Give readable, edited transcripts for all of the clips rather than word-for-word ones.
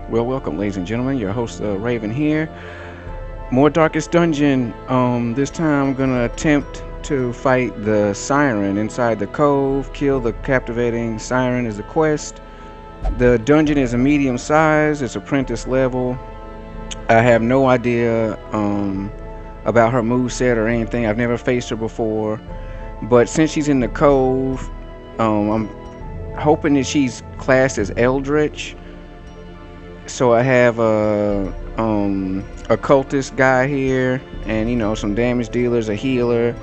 Well, welcome, ladies and gentlemen. Your host, Raven here. More Darkest Dungeon. This time I'm gonna attempt to fight the Siren inside the Cove. Kill the Captivating Siren is the quest. The dungeon is a medium size. It's apprentice level. I have no idea about her moveset or anything. I've never faced her before. But since she's in the Cove, I'm hoping that she's classed as Eldritch. So I have a cultist guy here, and some damage dealers, a healer,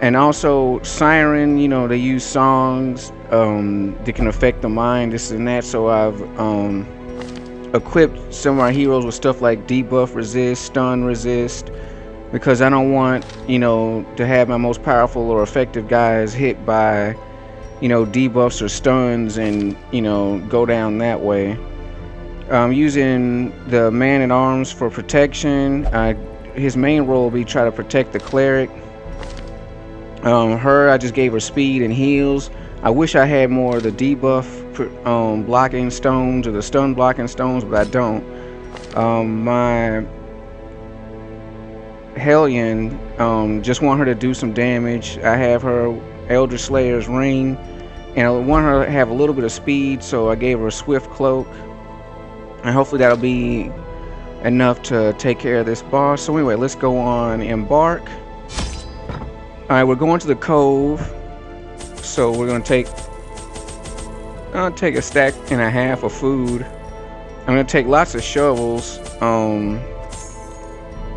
and also siren. They use songs that can affect the mind, this and that. So I've equipped some of our heroes with stuff like debuff resist, stun resist, because I don't want to have my most powerful or effective guys hit by debuffs or stuns and go down that way. Using the man at arms for protection. His main role will be try to protect the cleric. I just gave her speed and heals. I wish I had more of the debuff blocking stones or the stun blocking stones, but I don't. My Hellion, just want her to do some damage. I have her Eldritch Slayer's ring, and I want her to have a little bit of speed, so I gave her a swift cloak. And hopefully that'll be enough to take care of this boss. So anyway, let's go on embark. Alright, we're going to the Cove. So we're gonna take a stack and a half of food. I'm gonna take lots of shovels,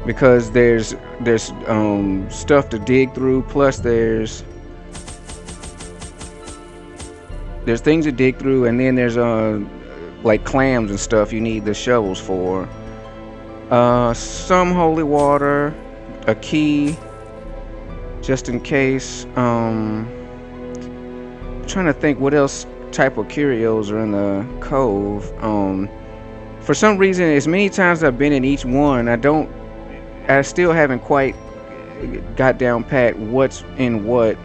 because there's stuff to dig through, plus there's things to dig through, and then there's like clams and stuff you need the shovels for. Some holy water, a key, just in case. I'm trying to think what else type of curios are in the Cove. For some reason, as many times as I've been in each one, I still haven't quite got down pat what's in what.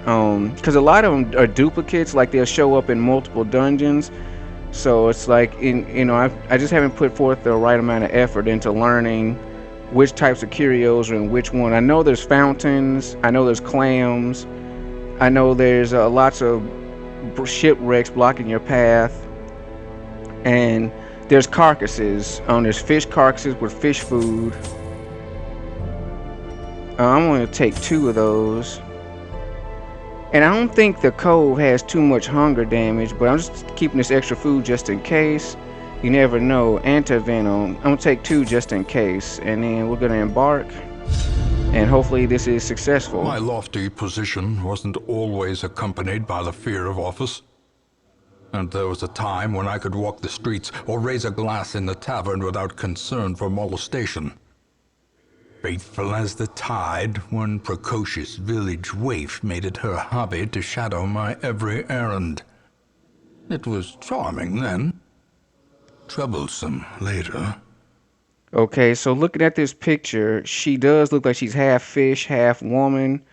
Because a lot of them are duplicates, like they'll show up in multiple dungeons. So it's like I just haven't put forth the right amount of effort into learning which types of curios are in which one. I know there's fountains, I know there's clams, I know there's lots of shipwrecks blocking your path, and there's carcasses. There's fish carcasses with fish food. I'm going to take 2 of those. And I don't think the Cove has too much hunger damage, but I'm just keeping this extra food just in case. You never know. Antivenom. I'm going to take 2 just in case. And then we're going to embark. And hopefully this is successful. My lofty position wasn't always accompanied by the fear of office. And there was a time when I could walk the streets or raise a glass in the tavern without concern for molestation. Faithful as the tide, one precocious village waif made it her hobby to shadow my every errand. It was charming then, troublesome later. Okay, so looking at this picture, she does look like she's half fish, half woman,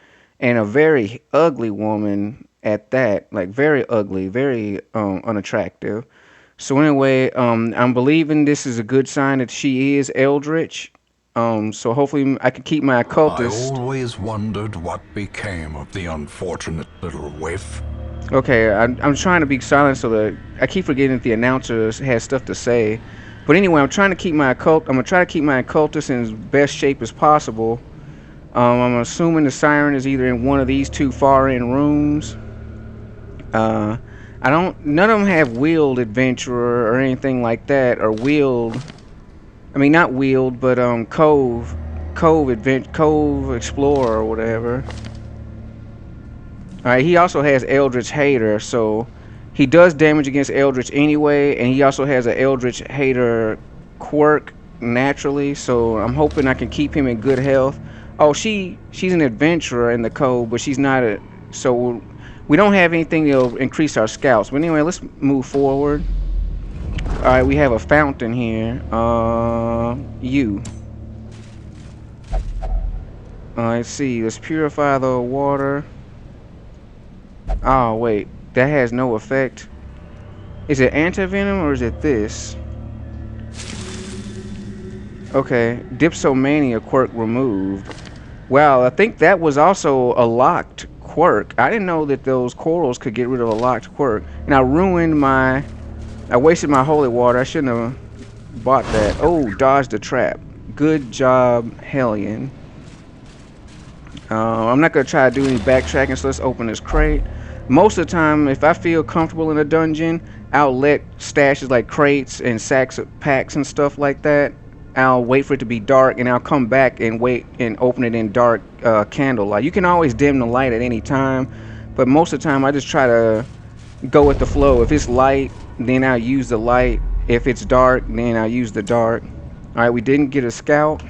and a very ugly woman at that. Like very ugly, very unattractive. So anyway, I'm believing this is a good sign that she is Eldritch. So hopefully I can keep my occultist. I always wondered what became of the unfortunate little waif. Okay, I'm trying to be silent so that I keep forgetting that the announcer has stuff to say. But anyway, I'm trying to keep my I'm gonna try to keep my occultist in as best shape as possible. I'm assuming the siren is either in one of these 2 far end rooms. None of them have wheeled adventurer or anything like that, or wheeled. I mean, not wheeled, but Cove Explorer or whatever. Alright, he also has Eldritch Hater, so he does damage against Eldritch anyway, and he also has an Eldritch Hater quirk naturally, so I'm hoping I can keep him in good health. Oh, she's an adventurer in the Cove, but she's not so we don't have anything that'll increase our scouts. But anyway, let's move forward. Alright, we have a fountain here. Let's see. Let's purify the water. Oh, wait. That has no effect. Is it antivenom or is it this? Okay, Dipsomania quirk removed. Wow, I think that was also a locked quirk. I didn't know that those corals could get rid of a locked quirk. And I wasted my holy water. I shouldn't have bought that. Oh, dodged the trap. Good job, Hellion. I'm not going to try to do any backtracking, so let's open this crate. Most of the time, if I feel comfortable in a dungeon, I'll let stashes like crates and sacks of packs and stuff like that. I'll wait for it to be dark, and I'll come back and wait and open it in dark candlelight. You can always dim the light at any time, but most of the time I just try to go with the flow. If it's light, then I'll use the light. If it's dark, then I'll use the dark. Alright, we didn't get a scout.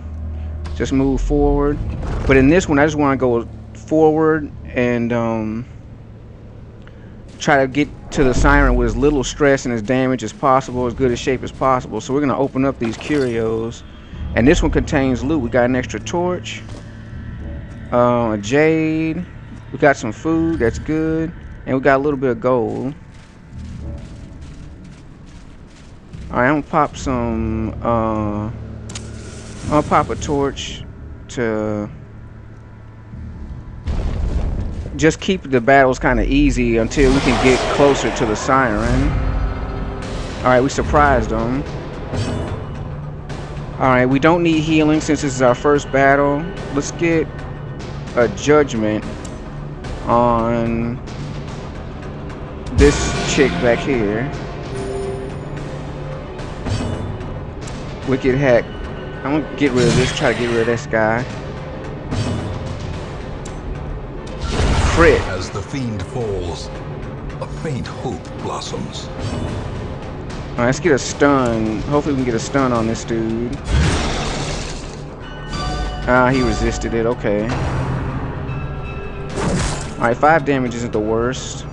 Just move forward. But in this one, I just want to go forward and try to get to the siren with as little stress and as damage as possible, as good a shape as possible. So we're going to open up these curios. And this one contains loot. We got an extra torch. A jade. We got some food. That's good. And we got a little bit of gold. Alright, I'm going to pop some... I'll pop a torch to just keep the battles kind of easy until we can get closer to the siren. Alright, we surprised them. Alright, we don't need healing since this is our first battle. Let's get a judgment on this chick back here. Wicked Heck. I'm gonna get rid of this, try to get rid of this guy. Crit. As the fiend falls, a faint hope blossoms. Alright, let's get a stun. Hopefully we can get a stun on this dude. Ah, he resisted it, okay. Alright, 5 damage isn't the worst.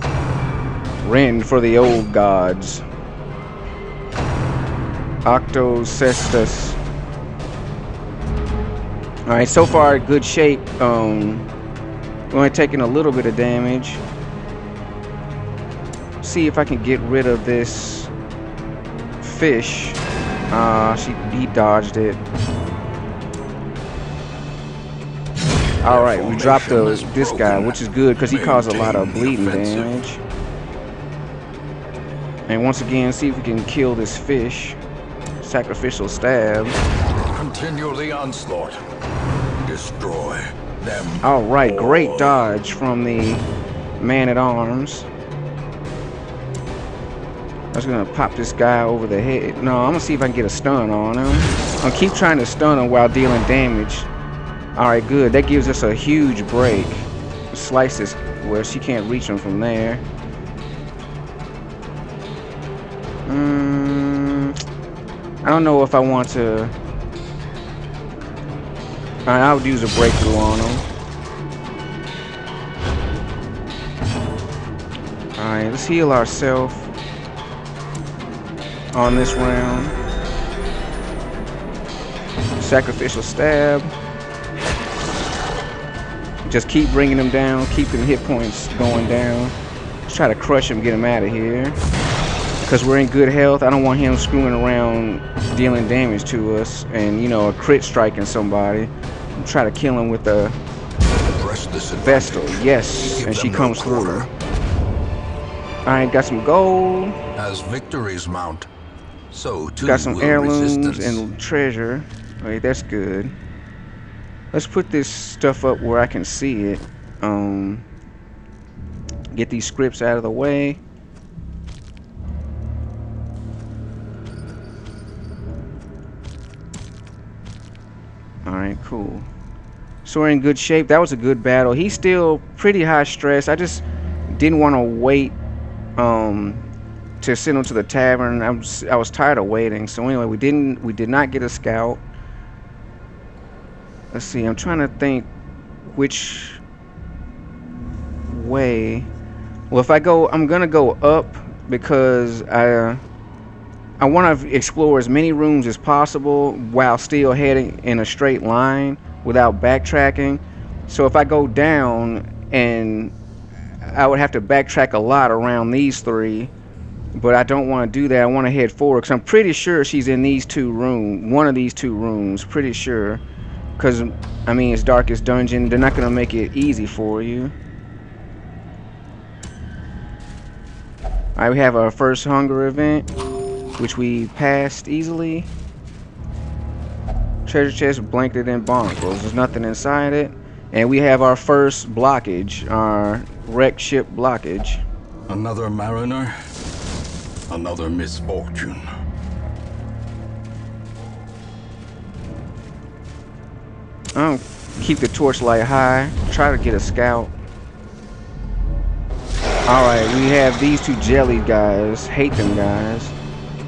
Rend for the old gods. Octocestus. Alright, so far good shape. We're only taking a little bit of damage. See if I can get rid of this fish. He dodged it. Alright, we dropped this guy, which is good because he caused a lot of bleeding damage. And once again, see if we can kill this fish. Sacrificial stab. Continue the onslaught. Destroy them. Alright, great dodge from the man-at-arms. I was gonna pop this guy over the head. No, I'm gonna see if I can get a stun on him. I'll keep trying to stun him while dealing damage. Alright, good. That gives us a huge break. Slice this where she can't reach him from there. I don't know if I want to... I would use a breakthrough on him. Alright, let's heal ourselves on this round. Sacrificial stab. Just keep bringing him down, keeping hit points going down. Let's try to crush him, get him out of here. Because we're in good health, I don't want him screwing around dealing damage to us and, you know, a crit striking somebody. I'm trying to kill him with the Vestal. Yes, and she comes through. Alright, got some gold. As victories mount, so too got some will heirlooms resistance. and treasure. Okay, that's good. Let's put this stuff up where I can see it. Get these scripts out of the way. Alright, cool. So we're in good shape. That was a good battle. He's still pretty high stress. I just didn't want to wait to send him to the tavern. I was tired of waiting. So anyway, we did not get a scout. Let's see, I'm trying to think which way. Well, if I go, I'm gonna go up because I want to explore as many rooms as possible while still heading in a straight line without backtracking. So if I go down, and I would have to backtrack a lot around these three, But I don't want to do that. I want to head forward because I'm pretty sure she's in these one of these two rooms. Pretty sure. Because, I mean, it's Darkest Dungeon. They're not going to make it easy for you. Alright, we have our first hunger event, which we passed easily. Treasure chest blanketed in bonkles. There's nothing inside it. And we have our first blockage, our wrecked ship blockage. Another mariner, another misfortune. Keep the torchlight high. Try to get a scout. Alright, we have these two jelly guys. Hate them guys.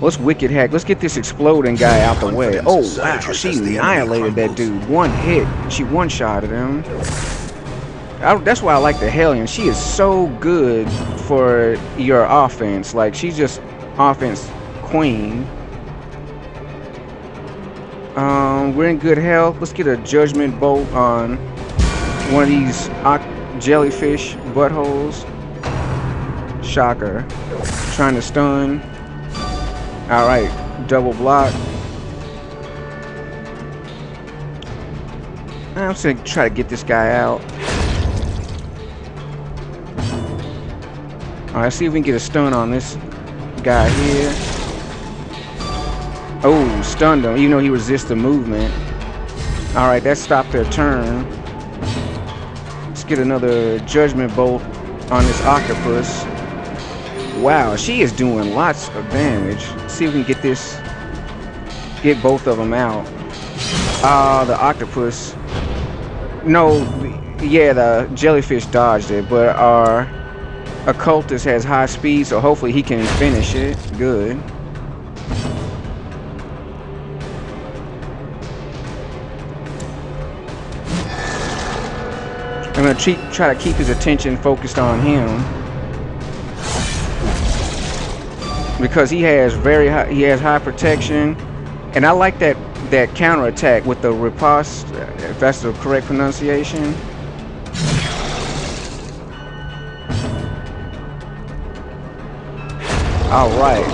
Let's wicked hack. Let's get this exploding guy out the way. Oh wow, she annihilated that dude. One hit. She one-shotted him. That's why I like the Hellion. She is so good for your offense. Like, she's just offense queen. We're in good health. Let's get a judgment bolt on one of these jellyfish buttholes. Shocker. Trying to stun. Alright, double block. I'm just gonna try to get this guy out. Alright, see if we can get a stun on this guy here. Oh, stunned him, even though he resists the movement. Alright, that stopped their turn. Let's get another judgment bolt on this octopus. Wow, she is doing lots of damage. Let's see if we can get both of them out. The octopus. No, yeah, the jellyfish dodged it, but our occultist has high speed, so hopefully he can finish it. Good. I'm gonna try to keep his attention focused on him, because he has high protection, and I like that counterattack with the riposte, if that's the correct pronunciation. Alright.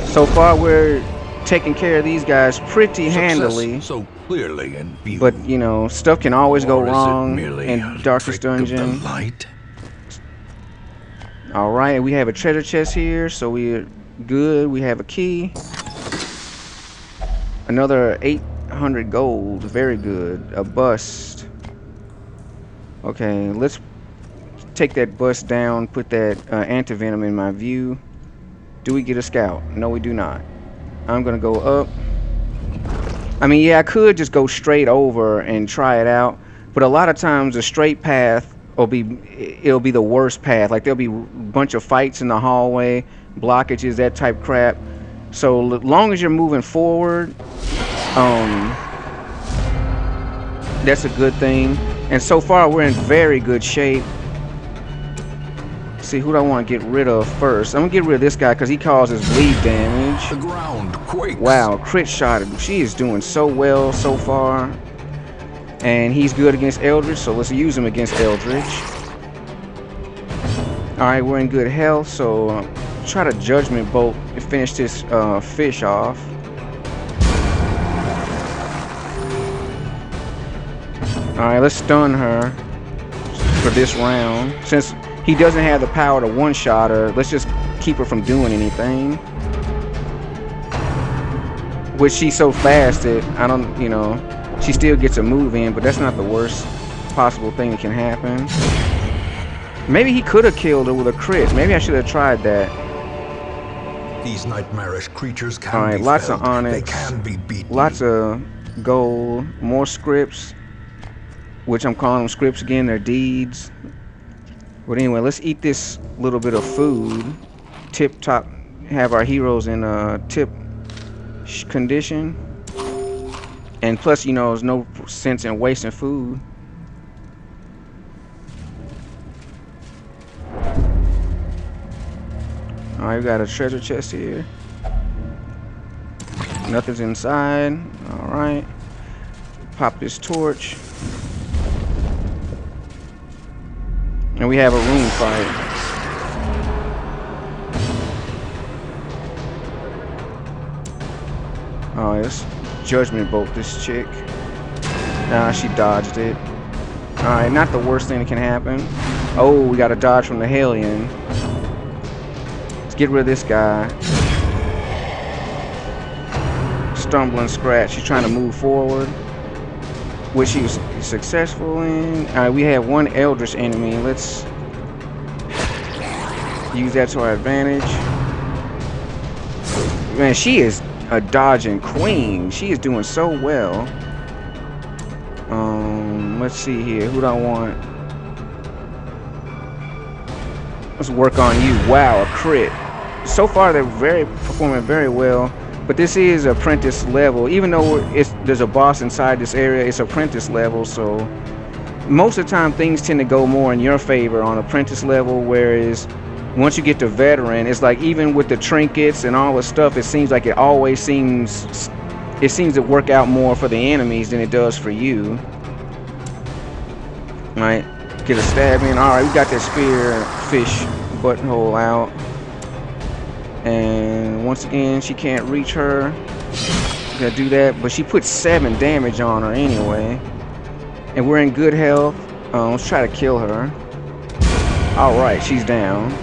So far we're taking care of these guys pretty handily. So clearly in view. But, you know, stuff can always go wrong in Darkest Dungeon. Alright, we have a treasure chest here, so we're good. We have a key. Another 800 gold. Very good. A bust. Okay, let's take that bust down, put that antivenom in my view. Do we get a scout? No, we do not. I'm gonna go up. I mean, yeah, I could just go straight over and try it out, but a lot of times a straight path it'll be the worst path. Like, there'll be a bunch of fights in the hallway, blockages, that type crap. So as long as you're moving forward, that's a good thing. And so far we're in very good shape. See, who do I want to get rid of first? I'm gonna get rid of this guy because he causes bleed damage. The ground quakes. Wow, crit shot. She is doing so well so far. And he's good against Eldritch, so let's use him against Eldritch. Alright, we're in good health, so try to Judgment Bolt and finish this fish off. Alright, let's stun her for this round. Since he doesn't have the power to one-shot her, let's just keep her from doing anything. Which she's so fast that I don't, you know, she still gets a move in, but that's not the worst possible thing that can happen. Maybe he could have killed her with a crit. Maybe I should have tried that. These nightmarish creatures can Alright, be lots felled. of onyx, They can be beaten. lots of gold, more scripts, which I'm calling them scripts again, they're deeds. But anyway, let's eat this little bit of food. Tip top, have our heroes in tip condition. And plus, you know, there's no sense in wasting food. Alright, we got a treasure chest here. Nothing's inside. Alright. Pop this torch. And we have a room fight. Oh, let's judgment bolt this chick. Nah, she dodged it. Alright, not the worst thing that can happen. Oh, we got a dodge from the Hellion. Let's get rid of this guy. Stumbling scratch. She's trying to move forward, which she was successful in. Alright, we have one Eldritch enemy. Let's use that to our advantage. Man, she is a dodging queen. She is doing so well. Let's see here. Who do I want? Let's work on you. Wow, a crit. So far, they're performing very well. But this is apprentice level. Even though there's a boss inside this area, it's apprentice level. So most of the time, things tend to go more in your favor on apprentice level. Whereas once you get to veteran, it's like even with the trinkets and all the stuff, it seems like it seems to work out more for the enemies than it does for you. Right? Get a stab in. Alright, we got that spear fish butthole out. And once again, she can't reach her. Gotta do that. But she put 7 damage on her anyway. And we're in good health. Let's try to kill her. Alright, she's down.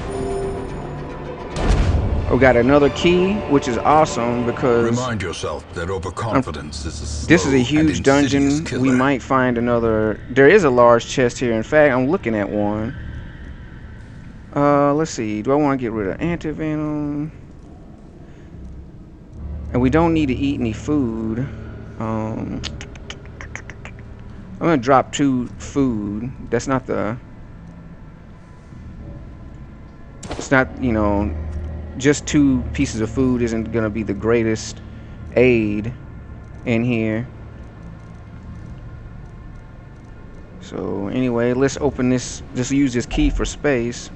We got another key, which is awesome because remind yourself that overconfidence is a slow this is a huge dungeon. killer. We might find another. There is a large chest here. In fact, I'm looking at one. Let's see. Do I want to get rid of antivenom? And we don't need to eat any food. I'm gonna drop 2 food. That's not the. It's not, you know. Just 2 pieces of food isn't gonna be the greatest aid in here. So anyway, let's open this. Just use this key for space.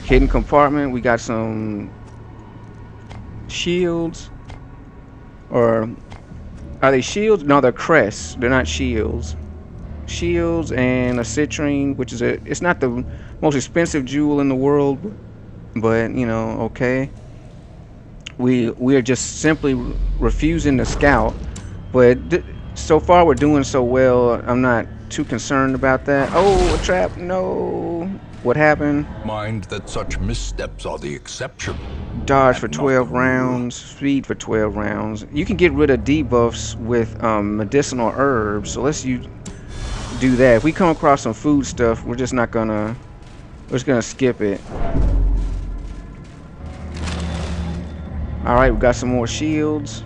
Hidden compartment. We got some shields. Or are they shields? No, they're crests. They're not shields. Shields and a citrine, which is it's not the most expensive jewel in the world, but you know, okay. We are just simply refusing to scout, but so far we're doing so well. I'm not too concerned about that. Oh, a trap! No. What happened? Mind that such missteps are the exception. Dodge for 12 rounds, speed for 12 rounds. You can get rid of debuffs with medicinal herbs. So let's do that. If we come across some food stuff, we're just gonna skip it. Alright, we got some more shields.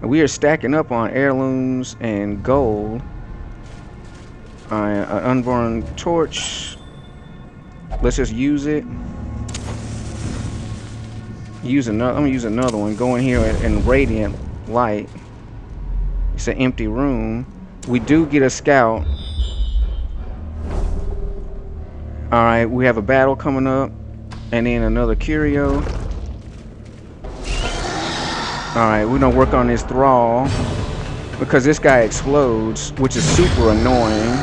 We are stacking up on heirlooms and gold. Alright, an unborn torch. Let's just use it. I'm gonna use another one. Go in here in radiant light. It's an empty room. We do get a scout. Alright, we have a battle coming up. And then another curio. Alright, we're gonna work on this thrall. Because this guy explodes, which is super annoying.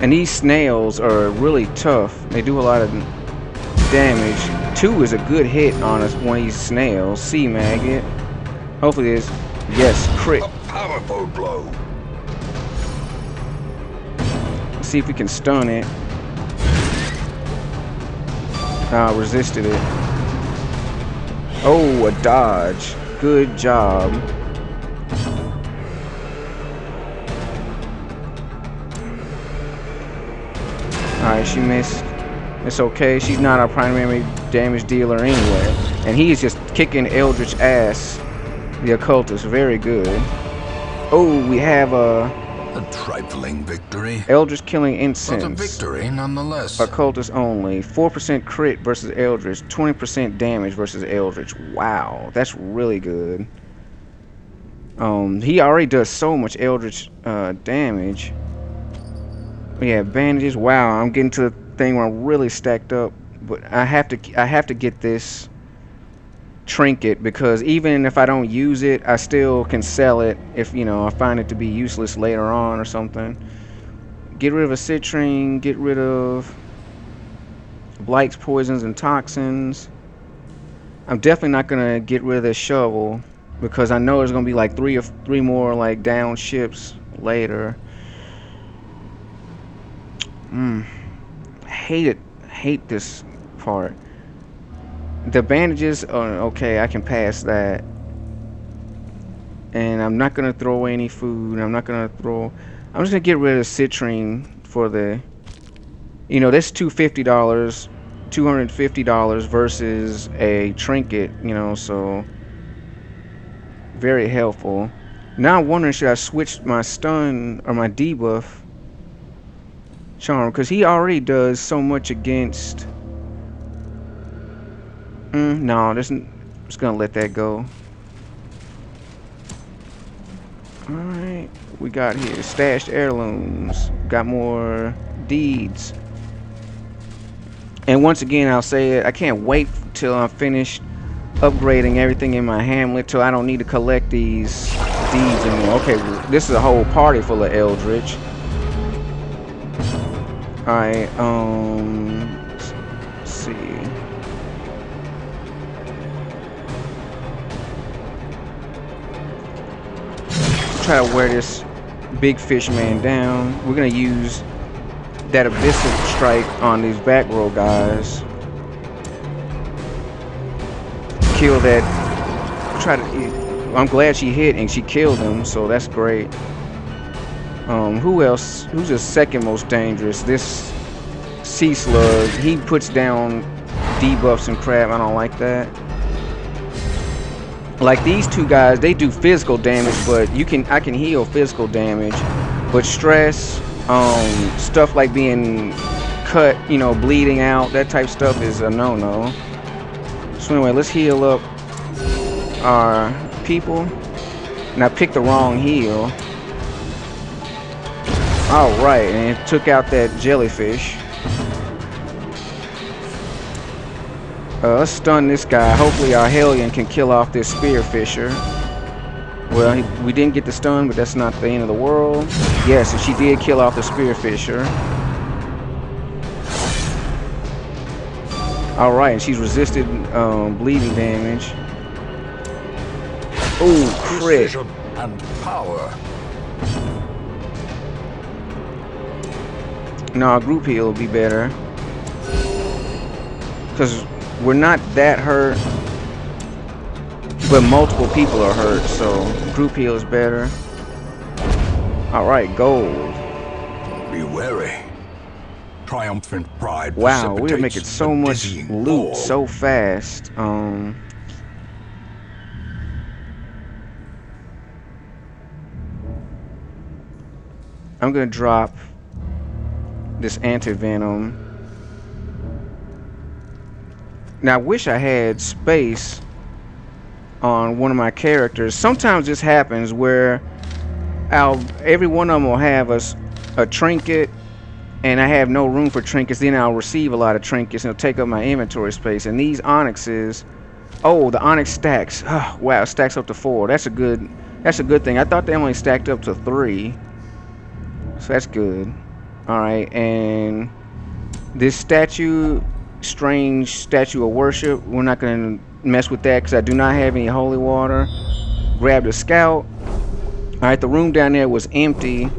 And these snails are really tough. They do a lot of damage. 2 is a good hit on one of these snails. Sea maggot. Hopefully this. Yes, crit. A powerful blow. Let's see if we can stun it. Ah, resisted it. Oh, a dodge. Good job. Alright, she missed. It's okay. She's not our primary damage dealer anyway. And he's just kicking Eldritch ass. The occultist. Very good. Oh, we have a trifling victory. Eldritch killing incense. But a victory nonetheless. Occultist only. 4% crit versus Eldritch. 20% damage versus Eldritch. Wow, that's really good. He already does so much Eldritch damage. We have bandages. Wow, I'm getting to the thing where I'm really stacked up. But I have to get this trinket, because even if I don't use it, I still can sell it if, you know, I find it to be useless later on or something. Get rid of a citrine, get rid of blights, poisons, and toxins. I'm definitely not gonna get rid of this shovel because I know there's gonna be like three more like down ships later. Hate it. Hate this part. The bandages, okay, I can pass that. And I'm not gonna throw away any food. I'm just gonna get rid of citrine for the. You know, that's $250 versus a trinket. You know, so very helpful. Now I'm wondering, should I switch my stun or my debuff charm, because he already does so much against. No, I'm just gonna let that go. Alright, we got here stashed heirlooms, got more deeds. And once again, I'll say it, I can't wait till I'm finished upgrading everything in my hamlet till I don't need to collect these deeds anymore. Okay, this is a whole party full of eldritch. Alright, let's see. Try to wear this big fish man down. We're gonna use that abyssal strike on these back row guys. Kill that. I'm glad she hit and she killed him, so that's great. Who else? Who's the second most dangerous? This sea slug. He puts down debuffs and crap. I don't like that. Like these two guys, they do physical damage, but I can heal physical damage, but stress, stuff like being cut, you know, bleeding out, that type stuff is a no-no. So anyway, let's heal up our people. And I picked the wrong heal. Alright, and it took out that jellyfish. Let's stun this guy. Hopefully our Hellion can kill off this spearfisher. Well, we didn't get the stun, but that's not the end of the world. Yes, and she did kill off the spearfisher. Alright, and she's resisted bleeding damage. Ooh, crit. Precision and power. No, a group heal will be better. Because we're not that hurt, but multiple people are hurt, so group heal is better. Alright, gold. Be wary. Triumphant pride. Wow, we're making precipitates so a much dizzying loot fall. so fast. I'm gonna drop this anti-venom. Now I wish I had space on one of my characters. Sometimes this happens where every one of them will have a trinket, and I have no room for trinkets. Then I'll receive a lot of trinkets and it'll take up my inventory space. And these onyxes, oh, the onyx stacks. Oh, wow, it stacks up to 4. That's a good thing. I thought they only stacked up to 3. So that's good. Alright, and this statue, strange statue of worship, we're not going to mess with that because I do not have any holy water. Grabbed a scout. Alright, the room down there was empty.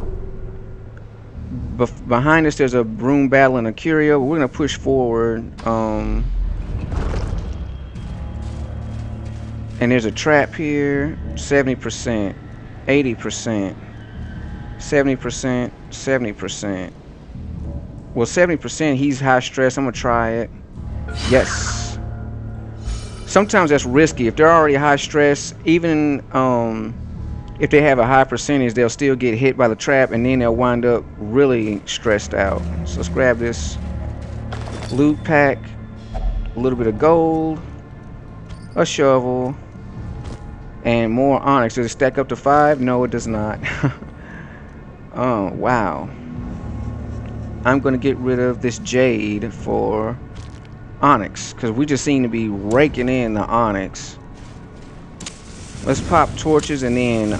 Behind us there's a room battling a curio, but we're going to push forward. And there's a trap here. 70%, 80%, 70%, 70%. Well, 70%, he's high stress. I'm gonna try it. Yes. Sometimes that's risky. If they're already high stress, even if they have a high percentage, they'll still get hit by the trap, and then they'll wind up really stressed out. So let's grab this loot pack. A little bit of gold, a shovel, and more onyx. Does it stack up to 5? No, it does not. Oh, wow. I'm going to get rid of this jade for onyx, because we just seem to be raking in the onyx. Let's pop torches and then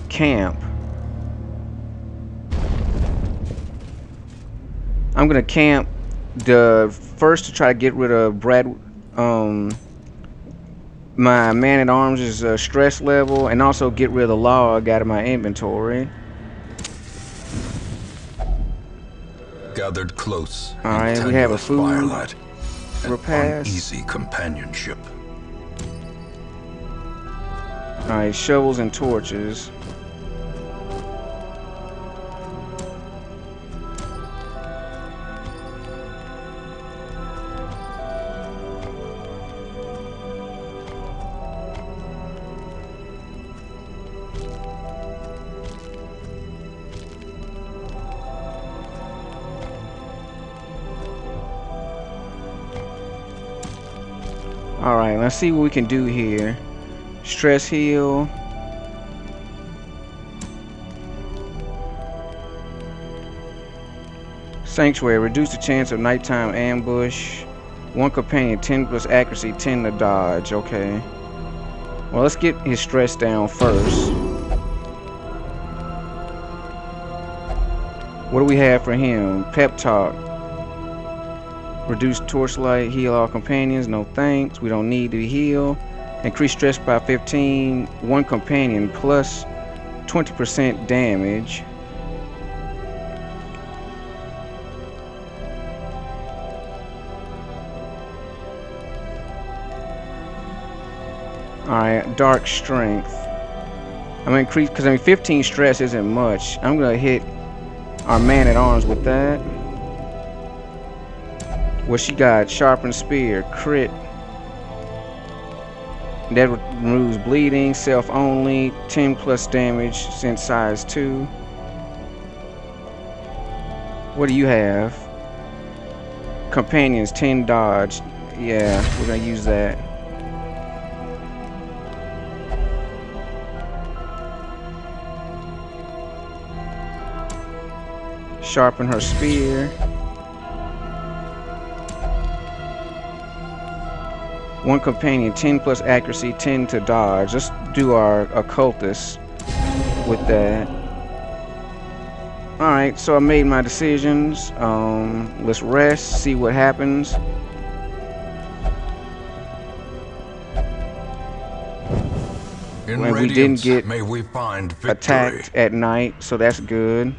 camp. I'm gonna camp the first to try to get rid of my man at arms' stress level, and also get rid of the log out of my inventory. Gathered close All in right, we have a tenuous food firelight and repast. uneasy companionship. All right, shovels and torches. All right, let's see what we can do here. Stress heal. Sanctuary, reduce the chance of nighttime ambush. One companion, 10 plus accuracy, 10 to dodge. Okay. Well, let's get his stress down first. What do we have for him? Pep talk. Reduce torchlight, heal all companions. No thanks. We don't need to heal. Increase stress by 15. One companion plus 20% damage. Alright, dark strength. I'm gonna increase, because 15 stress isn't much. I'm gonna hit our man at arms with that. What she got? Sharpened spear, crit. That removes bleeding, self only, 10 plus damage since size 2. What do you have? Companions, 10 dodge. Yeah, we're gonna use that. Sharpen her spear. One companion, 10 plus accuracy, 10 to dodge. Let's do our occultist with that. Alright, so I made my decisions. Let's rest, see what happens. In we didn't get may we find victory. attacked at night, so that's good.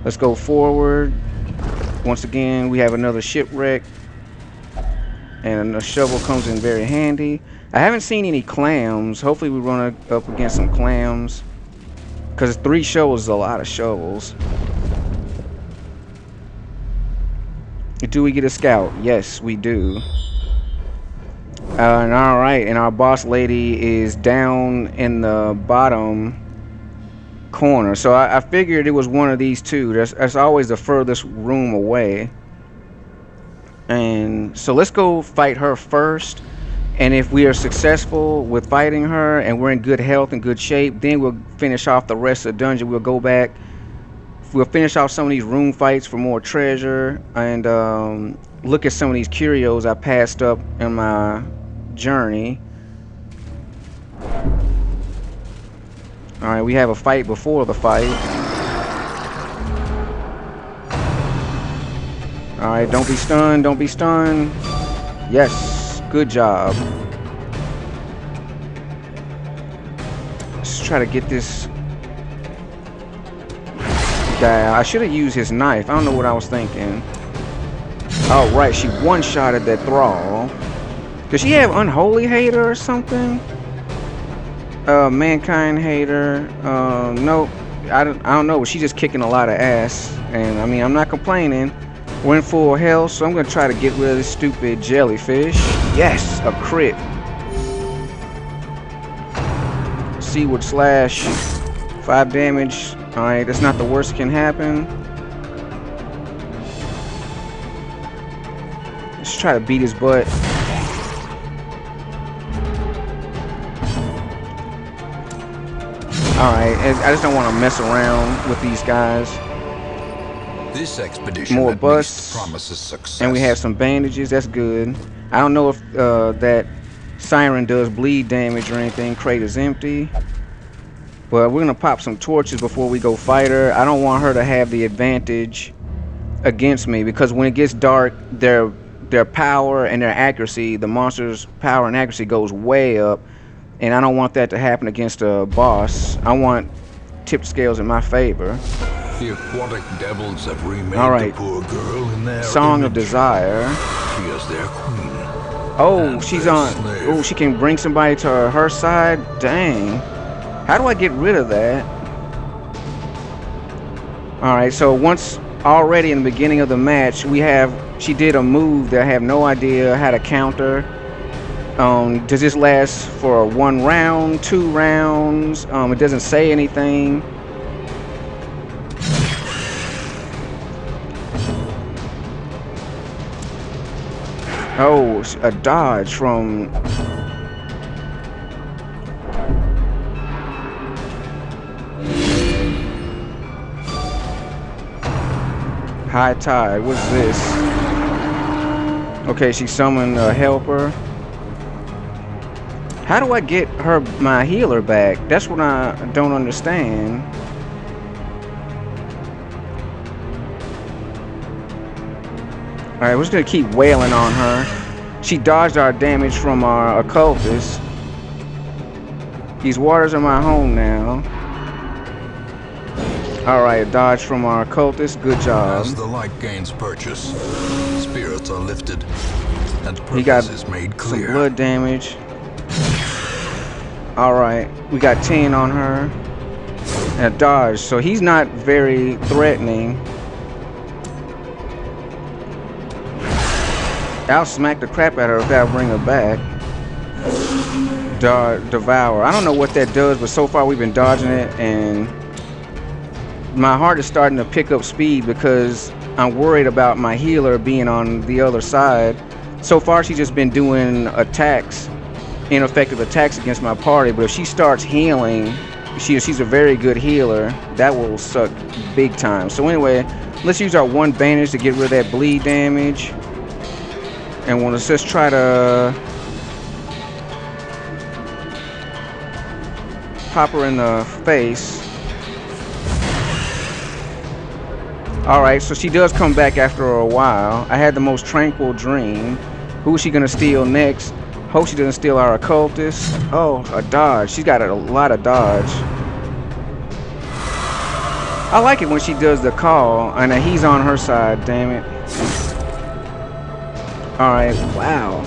Let's go forward. Once again, we have another shipwreck. And a shovel comes in very handy. I haven't seen any clams. Hopefully we run up against some clams. Because 3 shovels is a lot of shovels. Do we get a scout? Yes, we do. And alright, and our boss lady is down in the bottom corner. So I figured it was one of these two. That's always the furthest room away. And so let's go fight her first. And if we are successful with fighting her and we're in good health and good shape, then we'll finish off the rest of the dungeon. We'll go back. We'll finish off some of these room fights for more treasure. And look at some of these curios I passed up in my journey. Alright, we have a fight before the fight. Alright, don't be stunned, don't be stunned. Yes, good job. Let's try to get this guy. I should have used his knife. I don't know what I was thinking. Oh, right, she one-shotted that thrall. Does she have Unholy Hater or something? Mankind Hater. Nope. I don't know. She's just kicking a lot of ass. And, I mean, I'm not complaining. We're in full health, so I'm going to try to get rid of this stupid jellyfish. Yes, a crit. Seaward slash. 5 damage. Alright, that's not the worst that can happen. Let's try to beat his butt. Alright, I just don't want to mess around with these guys. This expedition More at busts, least promises success. and we have some bandages. That's good. I don't know if that Siren does bleed damage or anything. Crate is empty. But we're gonna pop some torches before we go fight her. I don't want her to have the advantage against me because when it gets dark, their power and their accuracy, the monster's power and accuracy goes way up, and I don't want that to happen against a boss. I want tipped scales in my favor. The aquatic devils have remade All right. the poor girl in their Song of image. Desire. She is their queen. Oh, and she's their on. slave. Oh, she can bring somebody to her side. Dang. How do I get rid of that? All right. So once already in the beginning of the match, she did a move that I have no idea how to counter. Does this last for 1 round, 2 rounds? It doesn't say anything. Oh, a dodge from... High Tide. What's this? Okay, she summoned a helper. How do I get my healer back? That's what I don't understand. Alright, we're just gonna keep wailing on her. She dodged our damage from our occultist. These waters are my home now. Alright, a dodge from our occultist. Good job. As the light gains purchase, spirits are lifted, and He got purpose is made some clear. blood damage. Alright, we got 10 on her. And a dodge, so he's not very threatening. I'll smack the crap out of her if that'll bring her back. Devour. I don't know what that does, but so far we've been dodging it, and my heart is starting to pick up speed because I'm worried about my healer being on the other side. So far she's just been doing attacks, ineffective attacks against my party, but if she starts healing, she's a very good healer. That will suck big time. So anyway, let's use our 1 bandage to get rid of that bleed damage. And let's just try to pop her in the face. Alright, so she does come back after a while. I had the most tranquil dream. Who is she gonna steal next? Hope she doesn't steal our occultist. Oh, a dodge. She's got a lot of dodge. I like it when she does the call and he's on her side, damn it. Alright, wow.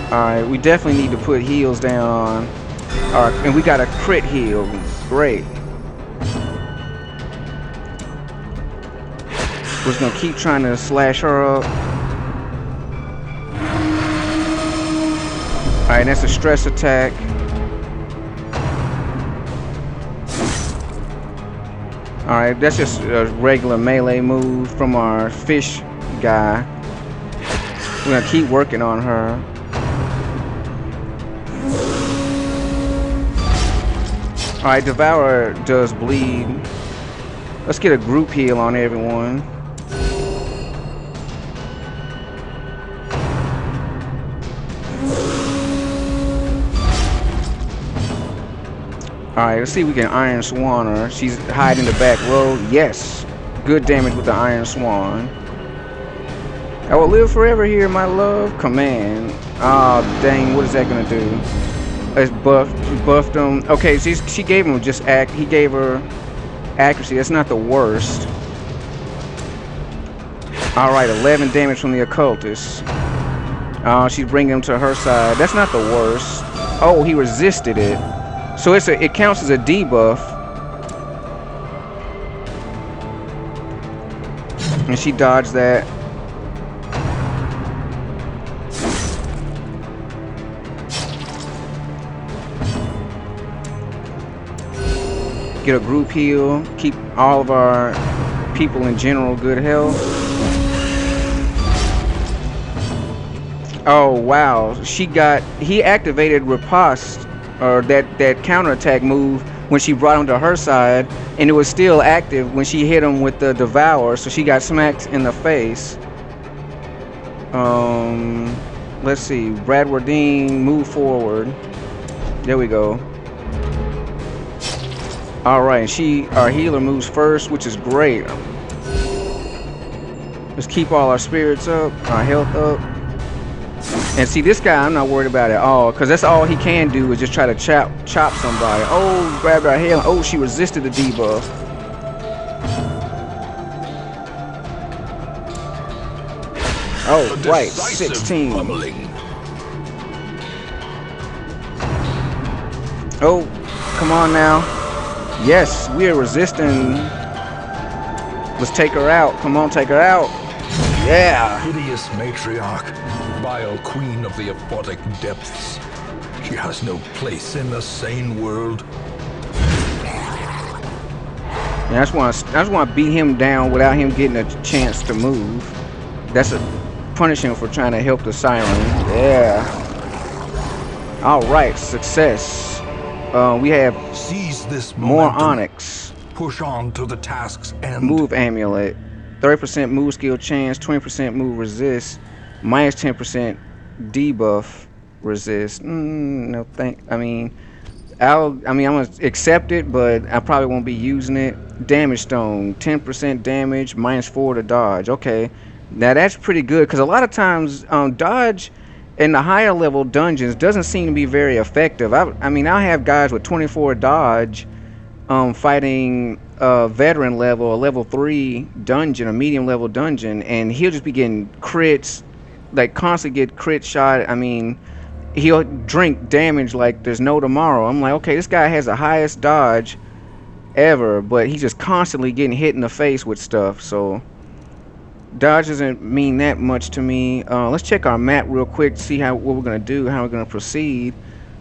Alright, we definitely need to put heals down on. Alright, and we got a crit heal. Great. We're just gonna keep trying to slash her up. Alright, that's a stress attack. Alright, that's just a regular melee move from our fish guy. We're gonna keep working on her. Alright, Devourer does bleed. Let's get a group heal on everyone. Alright, let's see if we can Iron Swan her. She's hiding in the back row. Yes! Good damage with the Iron Swan. I will live forever here, my love. Command. Ah, oh, dang, what is that gonna do? It's buffed him. Okay, she gave him just he gave her accuracy. That's not the worst. Alright, 11 damage from the occultist. She's bringing him to her side. That's not the worst. Oh, he resisted it. So it counts as a debuff. And she dodged that. Get a group heal. Keep all of our people in general good health. Oh wow. He activated riposte, or that counterattack move when she brought him to her side, and it was still active when she hit him with the devour, so she got smacked in the face. Let's see, Bradwardine, move forward. There we go. All right, our healer moves first, which is great. Let's keep all our spirits up, our health up. And see, this guy I'm not worried about at all, because that's all he can do is just try to chop somebody. Oh, grabbed our healing. Oh, she resisted the debuff. Oh, right, 16. Pummeling. Oh, come on now. Yes, we are resisting. Let's take her out. Come on, take her out. Yeah. Hideous matriarch, vile queen of the aphotic depths. She has no place in the sane world. And I just want to beat him down without him getting a chance to move. That's a punish him for trying to help the siren. Yeah. All right, success. We have Seize this more momentum. onyx. Push on to the task's end. Move amulet. 30% move skill chance, 20% move resist, minus 10% debuff resist. No thank. I'm gonna accept it, but I probably won't be using it. Damage stone, 10% damage, minus 4 to dodge. Okay, now that's pretty good because a lot of times dodge in the higher level dungeons doesn't seem to be very effective. I have guys with 24 dodge fighting a veteran level, a level 3 dungeon, a medium level dungeon, and he'll just be getting crits, like constantly get crit shot. I mean, he'll drink damage like there's no tomorrow. I'm like, okay, this guy has the highest dodge ever, but he's just constantly getting hit in the face with stuff. So dodge doesn't mean that much to me. Let's check our map real quick to see what we're gonna do, how we're gonna proceed.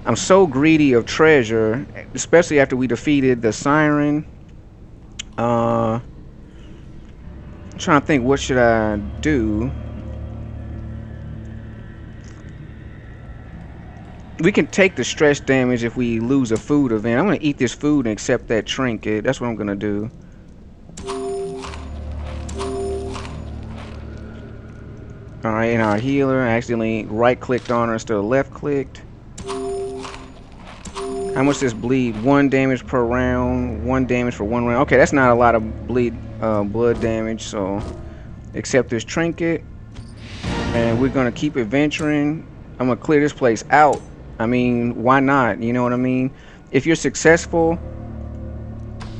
I'm so greedy of treasure, especially after we defeated the siren. I'm trying to think, what should I do? We can take the stress damage if we lose a food event. I'm gonna eat this food and accept that trinket. That's what I'm gonna do. Alright, and our healer, I accidentally right-clicked on her instead of left-clicked. How much does bleed? 1 damage per round. 1 damage for 1 round. Okay, that's not a lot of blood damage, so accept this trinket. And we're gonna keep adventuring. I'm gonna clear this place out. I mean, why not? You know what I mean? If you're successful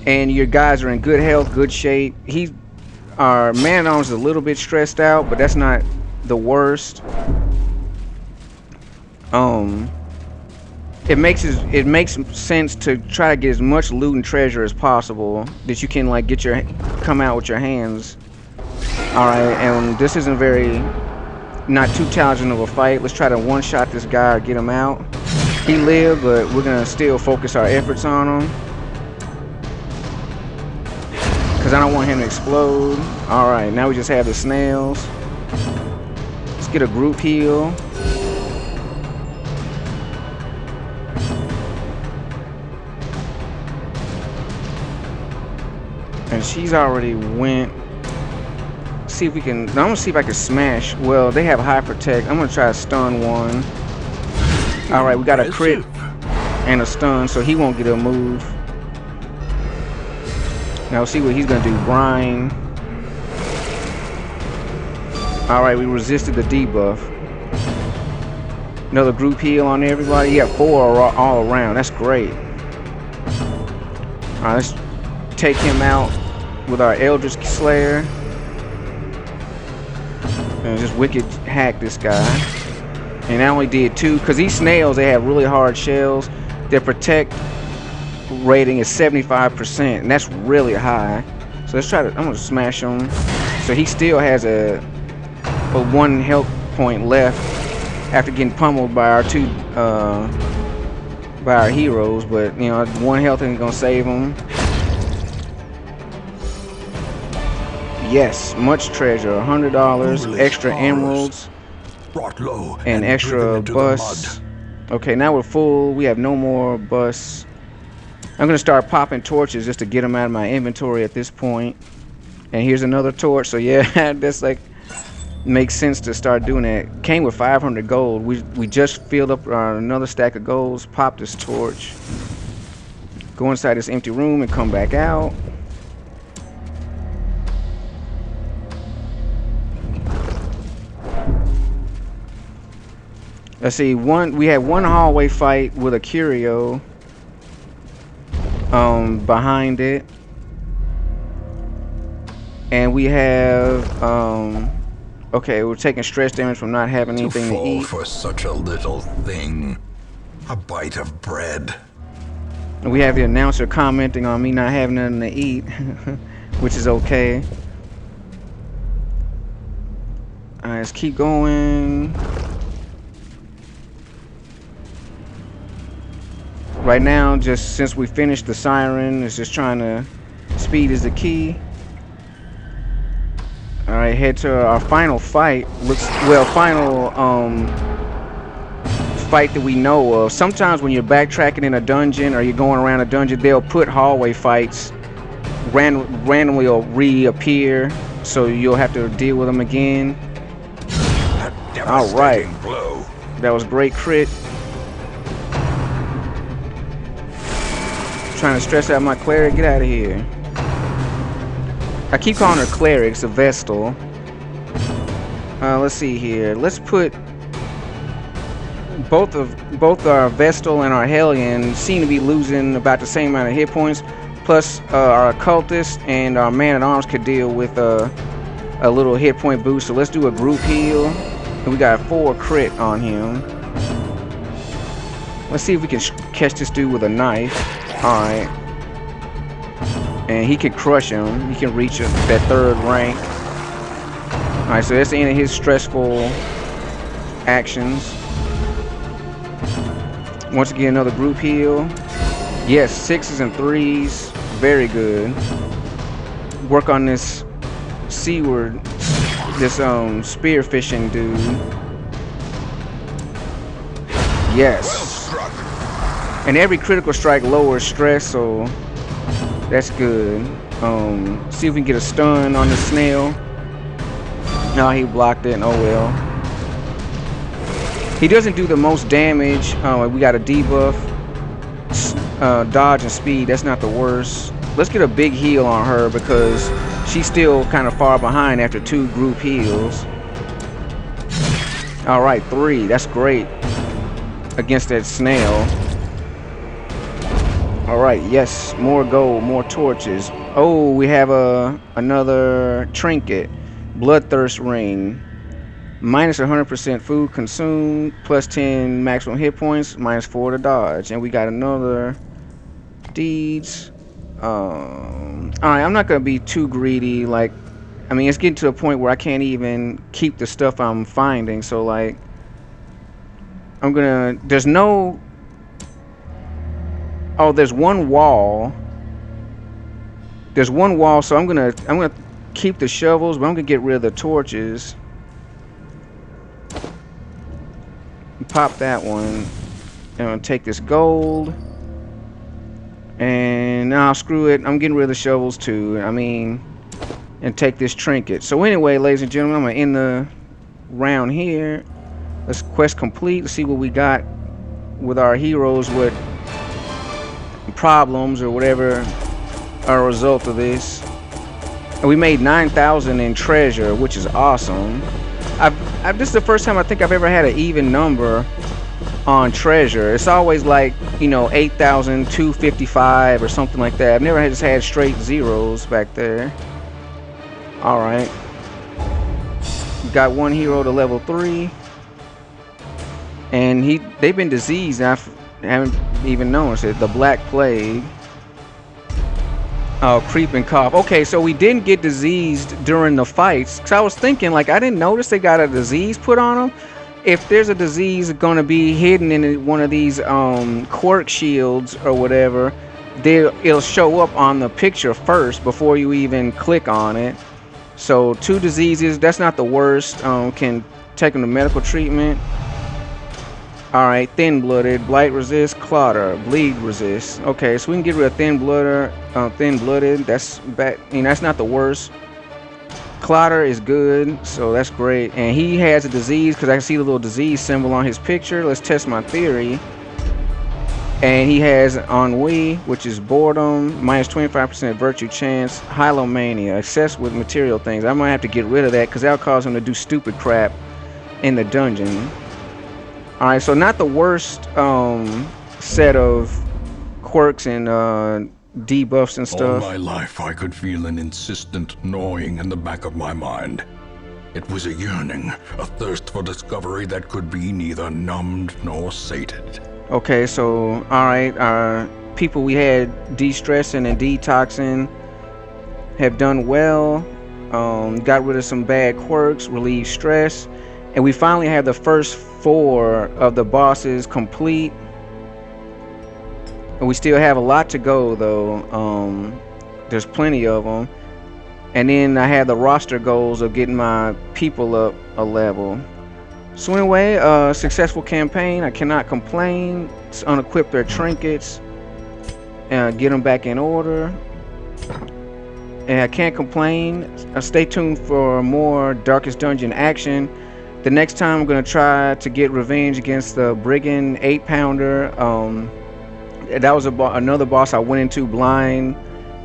and your guys are in good health, good shape, our man-at-arms is a little bit stressed out, but that's not the worst. It makes sense to try to get as much loot and treasure as possible that you can like come out with your hands. All right, and this isn't not too challenging of a fight. Let's try to one-shot this guy or get him out. He lived, but we're gonna still focus our efforts on him because I don't want him to explode. All right, now we just have the snails. Let's get a group heal. And she's already went. See if we can. I'm gonna see if I can smash. Well, they have high protect. I'm gonna try to stun one. All right, we got a crit and a stun, so he won't get a move. Now we'll see what he's gonna do. Grind. All right, we resisted the debuff. Another group heal on everybody. You got 4 all around. That's great. All right, let's take him out with our Eldritch Slayer. And just wicked hack this guy. And I only did 2 because these snails, they have really hard shells. Their protect rating is 75%, and that's really high. So let's try to. I'm gonna smash him. So he still has a 1 health point left after getting pummeled by our heroes. But you know, 1 health ain't gonna save him. Yes, much treasure, $100, extra emeralds, and extra bus. Okay, now we're full. We have no more bus. I'm gonna start popping torches just to get them out of my inventory at this point. And here's another torch. So yeah, that's like makes sense to start doing that. Came with 500 gold. We just filled up another stack of golds. Pop this torch. Go inside this empty room and come back out. Let's see. We had one hallway fight with a curio. Behind it. And we have okay, we're taking stress damage from not having anything to eat. For such a little thing. A bite of bread. And we have the announcer commenting on me not having nothing to eat, which is okay. Alright, let's keep going. Right now, just since we finished the siren, it's just trying to speed is the key. Alright, head to our final fight. Final fight that we know of. Sometimes when you're backtracking in a dungeon or you're going around a dungeon, they'll put hallway fights randomly will reappear, so you'll have to deal with them again. Alright, that was great crit. Trying to stress out my cleric. Get out of here. I keep calling her cleric. It's a vestal. Let's see here. Let's put both our vestal and our hellion seem to be losing about the same amount of hit points. Plus, our occultist and our man at arms could deal with a little hit point boost. So let's do a group heal. And we got 4 crit on him. Let's see if we can catch this dude with a knife. Alright. And he can crush him. He can reach that 3rd rank. Alright, so that's the end of his stressful actions. Once again, another group heal. Yes, 6s and 3s. Very good. Work on this seaward, this spear fishing dude. Yes. And every critical strike lowers stress, so that's good. See if we can get a stun on the snail. No, he blocked it. Oh well. He doesn't do the most damage. We got a debuff. Dodge and speed. That's not the worst. Let's get a big heal on her because she's still kind of far behind after 2 group heals. All right, 3. That's great against that snail. Alright, yes, more gold, more torches. Oh, we have another trinket. Bloodthirst ring. Minus 100% food consumed, plus 10 maximum hit points, minus 4 to dodge. And we got another deeds. Alright, I'm not going to be too greedy. Like, I mean, it's getting to a point where I can't even keep the stuff I'm finding. So, like, I'm going to... There's no... Oh, there's one wall. There's one wall, so I'm gonna keep the shovels, but I'm gonna get rid of the torches. Pop that one. I'm gonna take this gold. And now screw it. I'm getting rid of the shovels too. I mean, and take this trinket. So anyway, ladies and gentlemen, I'm gonna end the round here. Let's quest complete. Let's see what we got with our heroes. What problems or whatever are a result of this. And we made 9,000 in treasure, which is awesome. This is the first time I think I've ever had an even number on treasure. It's always like, you know, 8,255 or something like that. I've never just had straight zeros back there. All right, got one hero to level 3, and they've been diseased. I haven't even noticed it. The Black Plague. Oh, creeping cough. Okay, so we didn't get diseased during the fights. Cause I was thinking, like, I didn't notice they got a disease put on them. If there's a disease gonna be hidden in one of these quirk shields or whatever, it'll show up on the picture first before you even click on it. So 2 diseases, that's not the worst. Can take them to medical treatment. Alright, thin blooded, blight resist, clotter, bleed resist. Okay, so we can get rid of thin blooded. That's bad. That's not the worst. Clotter is good, so that's great. And he has a disease because I can see the little disease symbol on his picture. Let's test my theory. And he has ennui, which is boredom, minus 25% virtue chance, hylomania, obsessed with material things. I might have to get rid of that because that'll cause him to do stupid crap in the dungeon. Alright, so not the worst set of quirks and debuffs and All stuff. my life I could feel an insistent gnawing in the back of my mind. It was a yearning, a thirst for discovery that could be neither numbed nor sated. Okay, so alright, our people we had de-stressing and detoxing have done well. Got rid of some bad quirks, relieved stress, and we finally have the first 4 of the bosses complete. And we still have a lot to go though. There's plenty of them. And then I have the roster goals of getting my people up a level. So anyway, successful campaign. I cannot complain. Let's unequip their trinkets and get them back in order. And I can't complain. Stay tuned for more Darkest Dungeon action. The next time I'm going to try to get revenge against the Brigand 8-pounder. That was another boss I went into blind.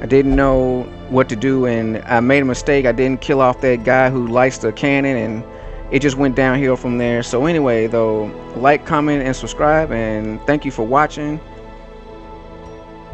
I didn't know what to do and I made a mistake. I didn't kill off that guy who lights the cannon and it just went downhill from there. So anyway though, like, comment, and subscribe, and thank you for watching.